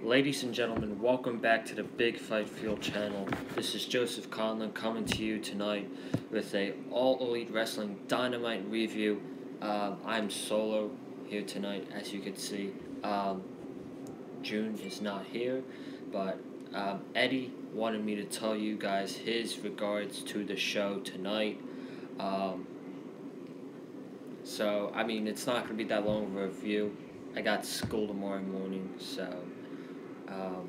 Ladies and gentlemen, welcome back to the Big Fight Field channel. This is Joseph Conlin coming to you tonight with a All Elite Wrestling Dynamite review. I'm solo here tonight, as you can see. June is not here, but Eddie wanted me to tell you guys his regards to the show tonight. It's not going to be that long of a review. I got school tomorrow morning, so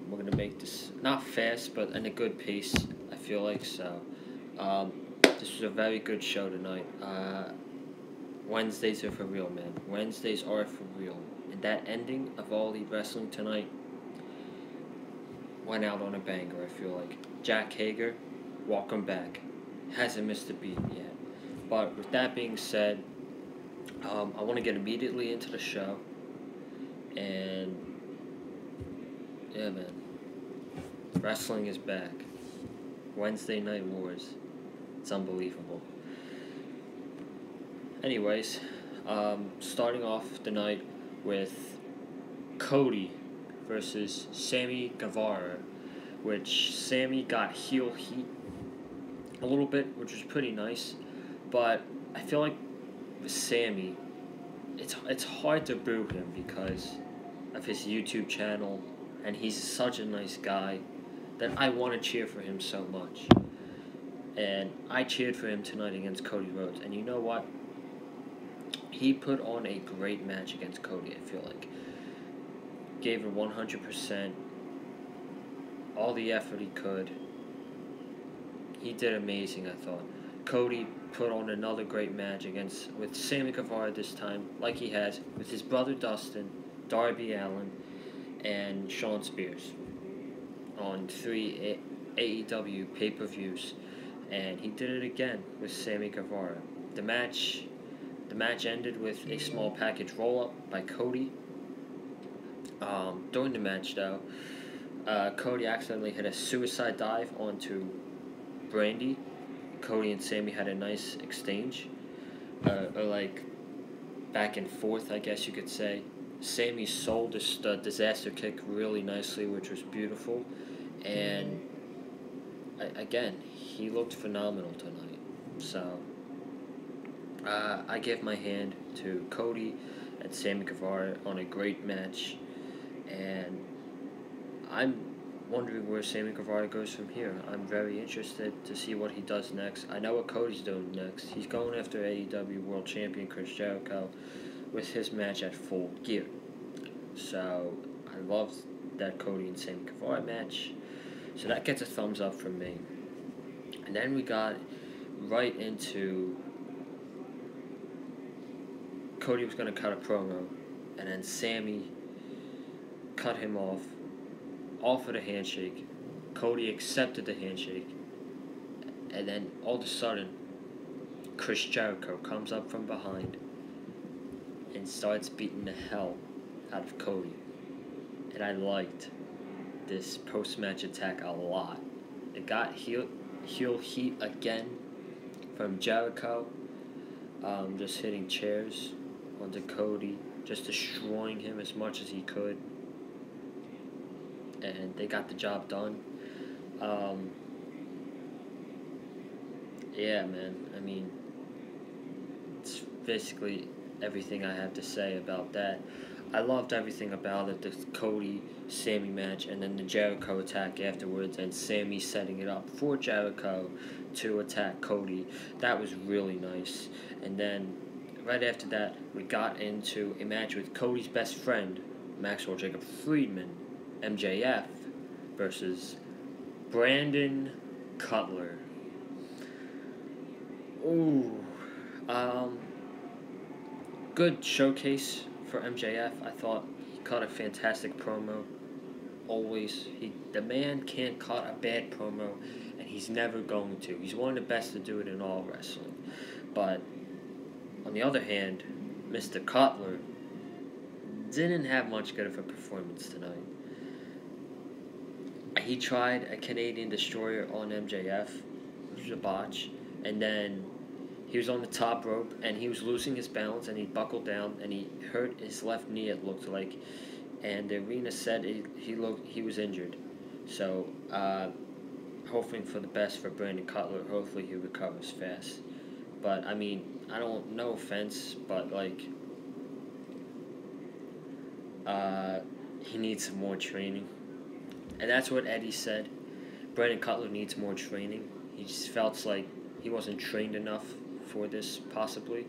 we're going to make this not fast, but in a good pace, I feel like. So, this was a very good show tonight. Wednesdays are for real, man. Wednesdays are for real. And that ending of All Elite Wrestling tonight went out on a banger, I feel like. Jack Hager, welcome back. Hasn't missed a beat yet. But with that being said, I want to get immediately into the show. And yeah, man, wrestling is back. Wednesday Night Wars. It's unbelievable. Anyways, starting off the night with Cody versus Sammy Guevara, which Sammy got heel heat a little bit, which was pretty nice. But I feel like with Sammy, it's hard to boo him because of his YouTube channel, and he's such a nice guy that I want to cheer for him so much. And I cheered for him tonight against Cody Rhodes, and you know what? He put on a great match against Cody, I feel like. Gave it 100%, all the effort he could. He did amazing, I thought. Cody put on another great match with Sammy Guevara this time, like he has, with his brother Dustin, Darby Allin, and Shawn Spears on 3 AEW pay-per-views, and he did it again with Sammy Guevara. The match ended with a small package roll-up by Cody. During the match, though, Cody accidentally hit a suicide dive onto Brandy. Cody and Sammy had a nice exchange, or like back and forth, I guess you could say. Sammy sold the disaster kick really nicely, which was beautiful, and again, he looked phenomenal tonight. So I give my hand to Cody and Sammy Guevara on a great match, and I'm wondering where Sammy Guevara goes from here. I'm very interested to see what he does next. I know what Cody's doing next. He's going after AEW World Champion Chris Jericho with his match at Full Gear. So I love that Cody and Sammy Guevara match. So that gets a thumbs up from me. And then we got right into Cody was going to cut a promo, and then Sammy cut him off, offered a handshake. Cody accepted the handshake, and then all of a sudden, Chris Jericho comes up from behind and starts beating the hell out of Cody. And I liked this post-match attack a lot. It got heel heat again from Jericho, just hitting chairs onto Cody, just destroying him as much as he could. And they got the job done. Yeah, man. I mean, it's basically everything I have to say about that. I loved everything about it, the Cody-Sammy match, and then the Jericho attack afterwards, and Sammy setting it up for Jericho to attack Cody. That was really nice. And then, right after that, we got into a match with Cody's best friend, Maxwell Jacob Friedman, MJF, versus Brandon Cutler. Ooh. Good showcase for MJF. I thought he cut a fantastic promo. Always. The man can't cut a bad promo, and he's never going to. He's one of the best to do it in all wrestling. But, on the other hand, Mr. Cutler didn't have much good of a performance tonight. He tried a Canadian Destroyer on MJF, which was a botch, and then he was on the top rope, and he was losing his balance, and he buckled down, and he hurt his left knee, it looked like. and the arena said he was injured. So, hoping for the best for Brandon Cutler. Hopefully he recovers fast. But, I mean, no offense, but, like, he needs some more training. And that's what Eddie said. Brandon Cutler needs more training. He just felt like he wasn't trained enough for this, possibly.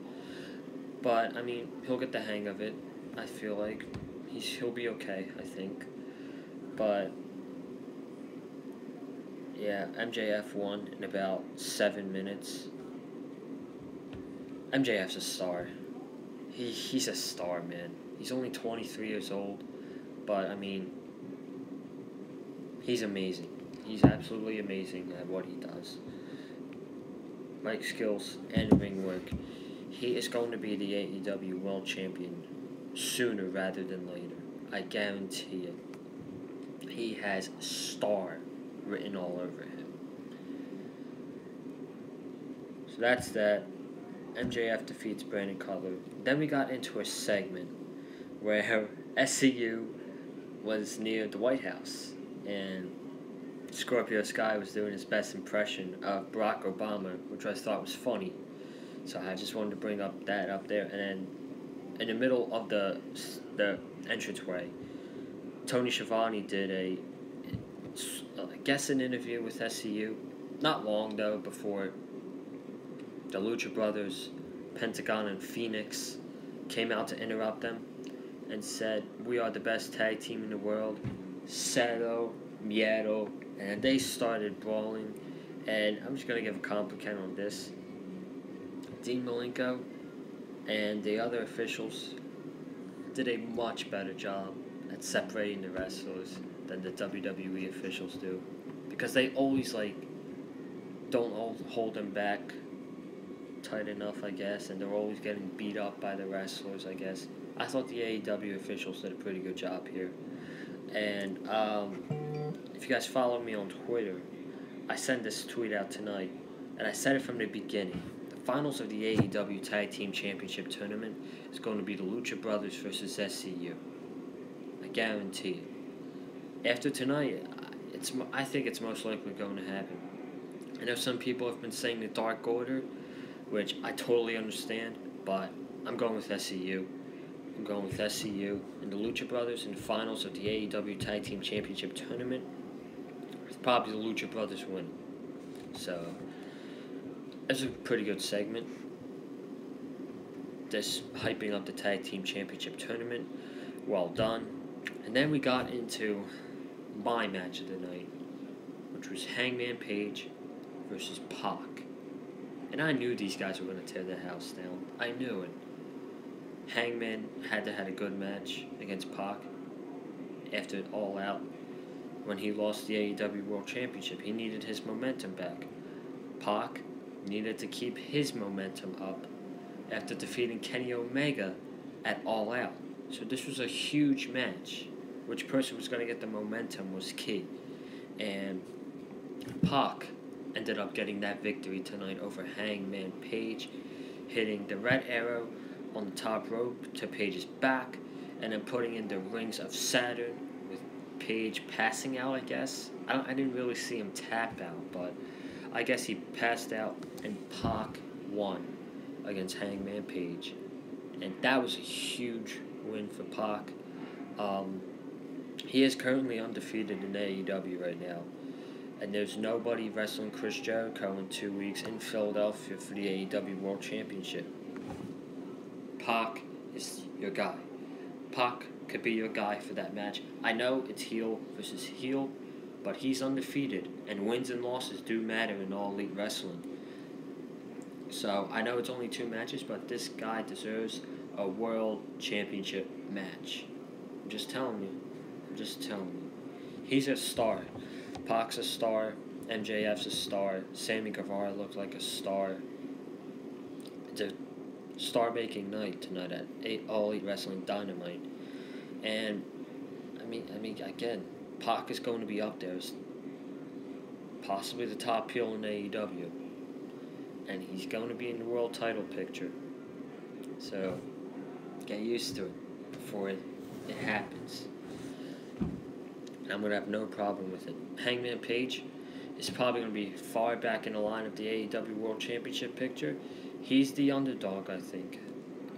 But, I mean, he'll get the hang of it. I feel like he'll be okay, I think. But, yeah, MJF won in about 7 minutes. MJF's a star. He's a star, man. He's only 23 years old, but, I mean, he's amazing. He's absolutely amazing at what he does. Mic skills and ring work. He is going to be the AEW World Champion sooner rather than later. I guarantee it. He has star written all over him. So that's that. MJF defeats Brandon Cutler. Then we got into a segment where SCU was near the White House, and Scorpio Sky was doing his best impression of Barack Obama, which I thought was funny. So I just wanted to bring that up there. And then in the middle of the entranceway, Tony Schiavone did I guess an interview with SCU. Not long, though, before the Lucha Brothers, Pentagon, and Phoenix came out to interrupt them and said, "We are the best tag team in the world. Cero, Miedo." And they started brawling. And I'm just going to give a compliment on this. Dean Malenko and the other officials did a much better job at separating the wrestlers than the WWE officials do. Because they always, don't hold them back tight enough, I guess, and they're always getting beat up by the wrestlers, I guess. I thought the AEW officials did a pretty good job here. And if you guys follow me on Twitter, I sent this tweet out tonight, and I said it from the beginning. The finals of the AEW Tag Team Championship Tournament is going to be the Lucha Brothers versus SCU. I guarantee it. After tonight, I think it's most likely going to happen. I know some people have been saying the Dark Order, which I totally understand, but I'm going with SCU. I'm going with SCU and the Lucha Brothers in the finals of the AEW Tag Team Championship Tournament. It's probably the Lucha Brothers win. So, it's a pretty good segment. This hyping up the Tag Team Championship Tournament. Well done. And then we got into my match of the night, which was Hangman Page versus Pac. And I knew these guys were going to tear the house down. I knew it. Hangman had to have a good match against Pac after it All Out. When he lost the AEW World Championship, he needed his momentum back. Pac needed to keep his momentum up after defeating Kenny Omega at All Out. So this was a huge match. Which person was going to get the momentum was key. And Pac ended up getting that victory tonight over Hangman Page, hitting the red arrow on the top rope to Page's back, and then putting in the Rings of Saturn with Page passing out, I guess. I didn't really see him tap out, but I guess he passed out, and Pac won against Hangman Page. And that was a huge win for Pac. He is currently undefeated in AEW right now. And there's nobody wrestling Chris Jericho in 2 weeks in Philadelphia for the AEW World Championship. Pac is your guy. Pac could be your guy for that match. I know it's heel versus heel, but he's undefeated, and wins and losses do matter in All Elite Wrestling. So I know it's only 2 matches, but this guy deserves a World Championship match. I'm just telling you. He's a star. Pac's a star. MJF's a star. Sammy Guevara looked like a star. It's a star-making night tonight at All Elite Wrestling Dynamite. And, I mean, again, Pac is going to be up there as possibly the top heel in AEW. And he's going to be in the world title picture. So, get used to it before it happens. I'm going to have no problem with it. Hangman Page is probably going to be far back in the line of the AEW World Championship picture. He's the underdog, I think,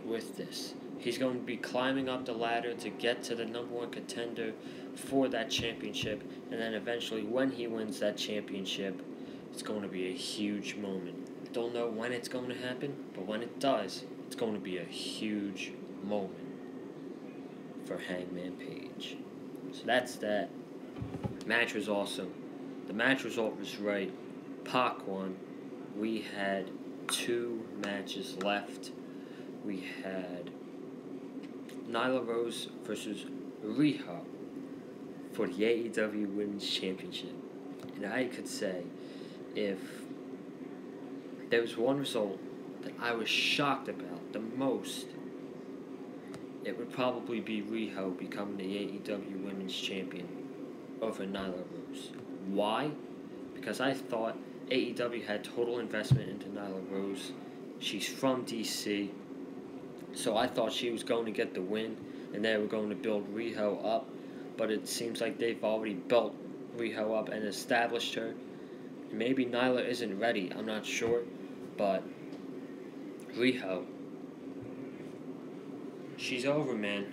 with this. He's going to be climbing up the ladder to get to the number one contender for that championship, and then eventually when he wins that championship, it's going to be a huge moment. Don't know when it's going to happen, but when it does, it's going to be a huge moment for Hangman Page. So that's that. Match was awesome. The match result was right. Pac won. We had 2 matches left. We had Nyla Rose versus Riho for the AEW Women's Championship. And I could say, if there was one result that I was shocked about the most, it would probably be Riho becoming the AEW Women's Champion over Nyla Rose. Why? Because I thought AEW had total investment into Nyla Rose. She's from DC, so I thought she was going to get the win, and they were going to build Riho up, but it seems like they've already built Riho up and established her. Maybe Nyla isn't ready, I'm not sure, but Riho, she's over, man.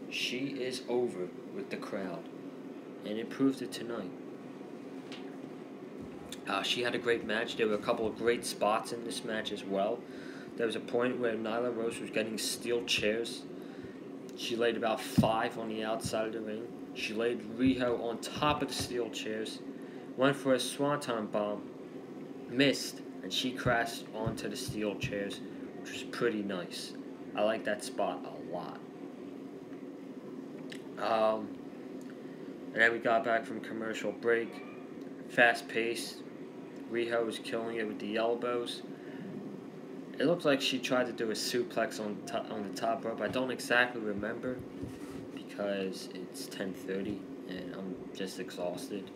She is over with the crowd, and it proved it tonight. She had a great match. There were a couple of great spots in this match as well. There was a point where Nyla Rose was getting steel chairs. She laid about 5 on the outside of the ring. She laid Riho on top of the steel chairs, went for a swanton bomb, missed, and she crashed onto the steel chairs, which was pretty nice. I like that spot a lot. And then we got back from commercial break. Fast-paced. Riho was killing it with the elbows. It looked like she tried to do a suplex on the top rope. I don't exactly remember because it's 10:30 and I'm just exhausted.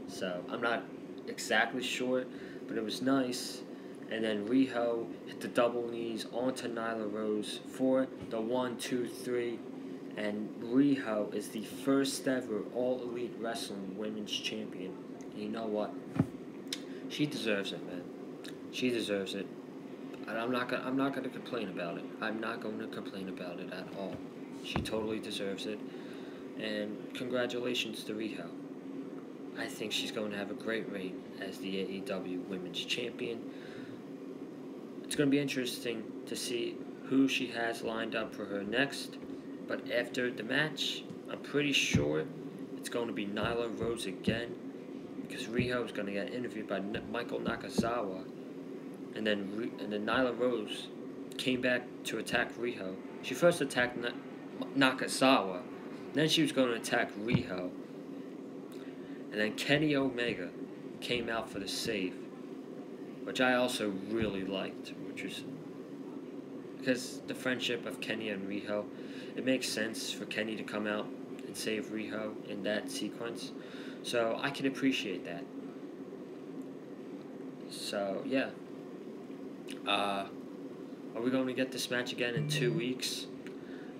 So I'm not exactly sure, but it was nice. And then Riho hit the double knees onto Nyla Rose for the 1, 2, 3. And Riho is the first ever All Elite Wrestling Women's Champion. And you know what? She deserves it, man. She deserves it. And I'm not gonna complain about it. I'm not going to complain about it at all. She totally deserves it. And congratulations to Riho. I think she's going to have a great reign as the AEW Women's Champion. It's going to be interesting to see who she has lined up for her next. But after the match, I'm pretty sure it's going to be Nyla Rose again, because Riho is going to get interviewed by Michael Nakazawa, and then Nyla Rose came back to attack Riho. She first attacked Nakazawa, then she was going to attack Riho, and then Kenny Omega came out for the save, which I also really liked, which was because the friendship of Kenny and Riho, it makes sense for Kenny to come out and save Riho in that sequence. So I can appreciate that. So, yeah. Are we going to get this match again in 2 weeks?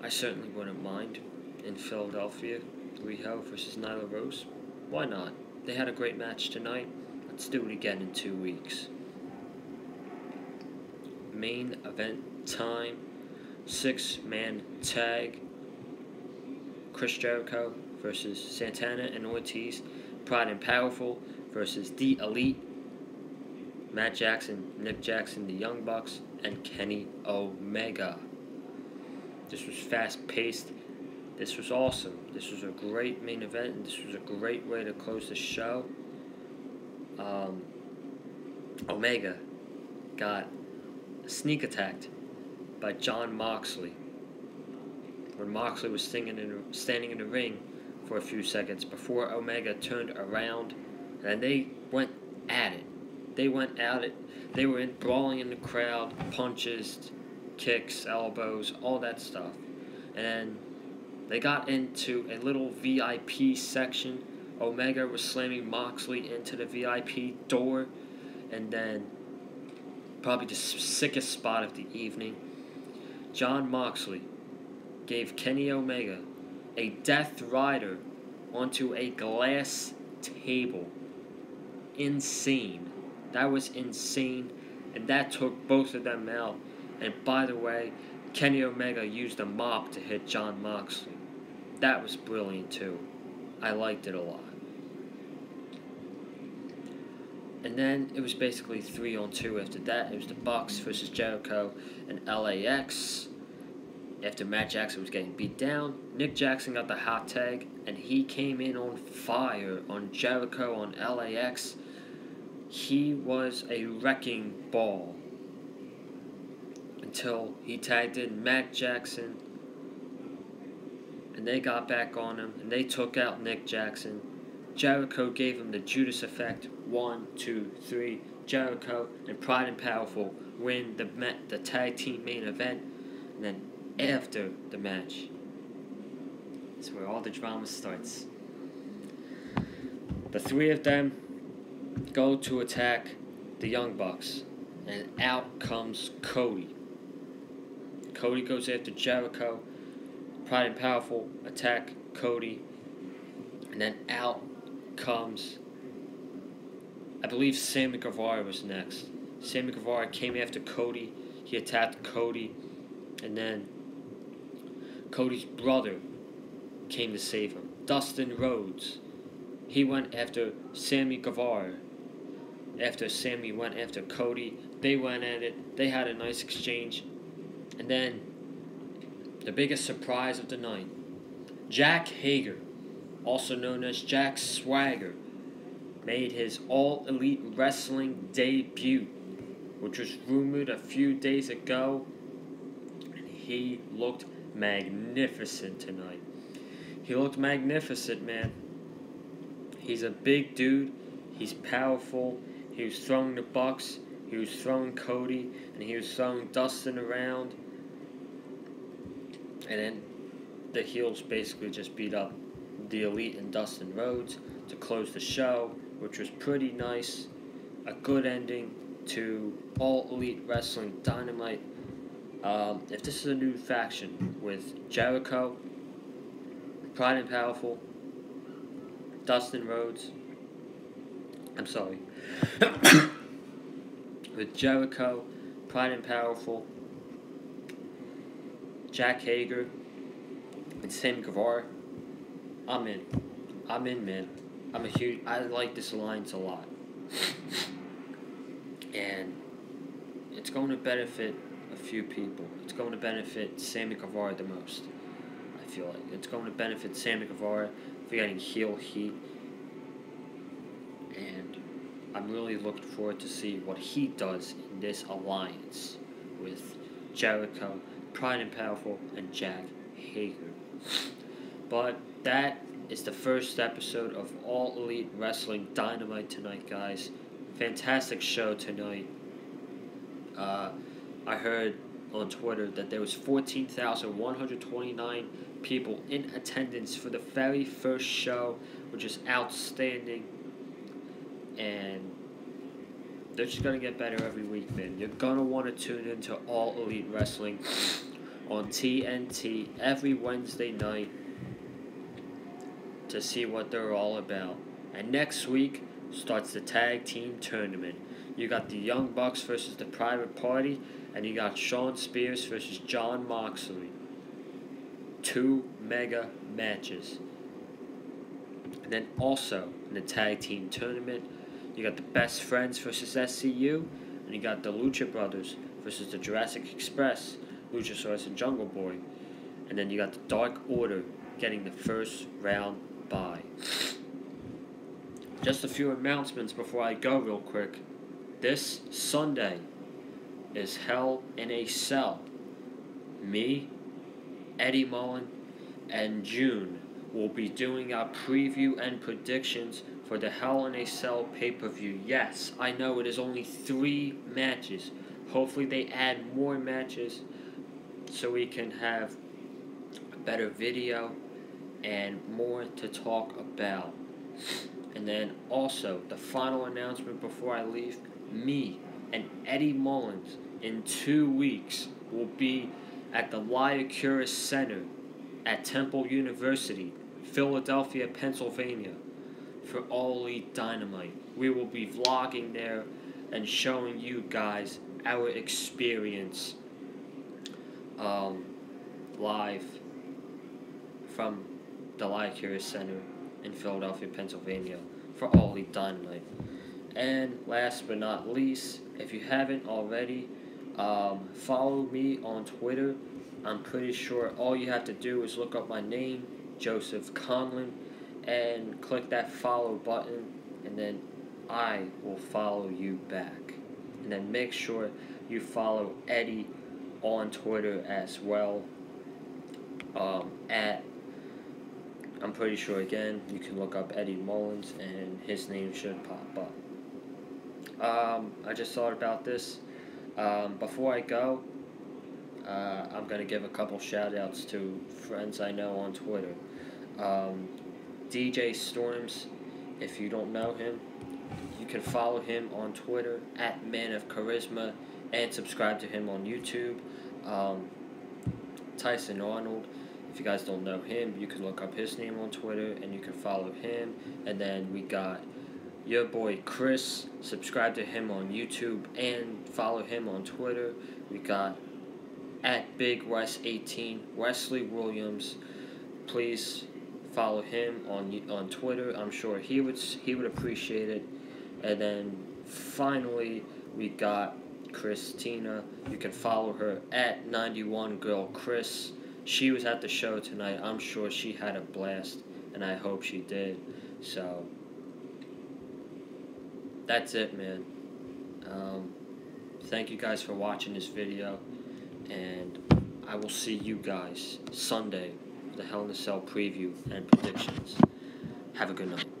I certainly wouldn't mind. In Philadelphia, Riho versus Nyla Rose. Why not? They had a great match tonight. Let's do it again in 2 weeks. Main event time. 6-man tag. Chris Jericho versus Santana and Ortiz. Pride and Powerful versus The Elite. Matt Jackson, Nick Jackson, the Young Bucks, and Kenny Omega. This was fast-paced. This was awesome. This was a great main event, and this was a great way to close the show. Omega got sneak attacked by Jon Moxley when Moxley was standing in the ring for a few seconds before Omega turned around, and they went at it. They went at it. They were brawling in the crowd, punches, kicks, elbows, all that stuff. And they got into a little VIP section. Omega was slamming Moxley into the VIP door. And then, probably the sickest spot of the evening, Jon Moxley gave Kenny Omega a Death Rider onto a glass table. Insane. That was insane. And that took both of them out. And by the way, Kenny Omega used a mop to hit Jon Moxley. That was brilliant too. I liked it a lot. And then it was basically 3-on-2 after that. It was the Bucks versus Jericho and LAX. After Matt Jackson was getting beat down, Nick Jackson got the hot tag, and he came in on fire on Jericho on LAX. He was a wrecking ball until he tagged in Matt Jackson, and they got back on him, and they took out Nick Jackson. Jericho gave him the Judas effect. 1, 2, 3. Jericho and Pride and Powerful win the tag team main event, and then after the match, it's where all the drama starts. The three of them go to attack the Young Bucks, and out comes Cody. Cody goes after Jericho. Pride and Powerful attack Cody, and then out comes, I believe Sammy Guevara was next. Sammy Guevara came after Cody. He attacked Cody, and then Cody's brother came to save him. Dustin Rhodes. He went after Sammy Guevara. After Sammy went after Cody, they went at it. They had a nice exchange. And then, the biggest surprise of the night, Jack Hager, also known as Jack Swagger, made his All Elite Wrestling debut, which was rumored a few days ago, and he looked magnificent tonight. He looked magnificent, man. He's a big dude. He's powerful. He was throwing the Bucks. He was throwing Cody, and he was throwing Dustin around. And then the heels basically just beat up the Elite and Dustin Rhodes to close the show, which was pretty nice. A good ending to All Elite Wrestling Dynamite. If this is a new faction with Jericho, Pride and Powerful, Dustin Rhodes, with Jericho, Pride and Powerful, Jack Hager, and Sammy Guevara, I'm in. I'm in, man. I like this alliance a lot. And it's going to benefit a few people. It's going to benefit Sammy Guevara the most, I feel like. It's going to benefit Sammy Guevara for getting heel heat. And I'm really looking forward to see what he does in this alliance with Jericho, Pride and Powerful, and Jack Hager. But that is the first episode of All Elite Wrestling Dynamite tonight, guys. Fantastic show tonight. I heard on Twitter that there was 14,129 people in attendance for the very first show, which is outstanding. And they're just going to get better every week, man. You're going to want to tune into All Elite Wrestling on TNT every Wednesday night to see what they're all about. And next week starts the tag team tournament. You got the Young Bucks versus the Private Party, and you got Shawn Spears versus Jon Moxley. 2 mega matches. And then also in the tag team tournament, you got the Best Friends versus SCU, and you got the Lucha Brothers versus the Jurassic Express, Luchasaurus and Jungle Boy. And then you got the Dark Order getting the first round bye. Just a few announcements before I go real quick. This Sunday is Hell in a Cell. Me, Eddie Mullens, and June will be doing our preview and predictions for the Hell in a Cell pay-per-view. Yes, I know it is only 3 matches. Hopefully they add more matches so we can have a better video and more to talk about. And then also, the final announcement before I leave, me and Eddie Mullens in 2 weeks will be at the Lyacurus Center at Temple University Philadelphia, Pennsylvania for All Elite Dynamite. We will be vlogging there and showing you guys our experience live from the Live Curious Center in Philadelphia, Pennsylvania for All Elite Dynamite. And last but not least, if you haven't already, follow me on Twitter. I'm pretty sure all you have to do is look up my name, Joseph Conlin, and click that follow button, and then I will follow you back. And then make sure you follow Eddie on Twitter as well. I'm pretty sure, again, you can look up Eddie Mullens and his name should pop up. I just thought about this. Before I go, I'm going to give a couple shout outs to friends I know on Twitter. DJ Storms, if you don't know him, you can follow him on Twitter at Man of Charisma and subscribe to him on YouTube. Tyson Arnold, if you guys don't know him, you can look up his name on Twitter and you can follow him. And then we got your boy Chris, subscribe to him on YouTube and follow him on Twitter. We got at Big West 18, Wesley Williams. Please follow him on Twitter. I'm sure he would appreciate it. And then finally we got Christina. You can follow her at 91GirlChris. She was at the show tonight. I'm sure she had a blast, and I hope she did. So that's it, man. Thank you guys for watching this video, and I will see you guys Sunday for the Hell in a Cell preview and predictions. Have a good night.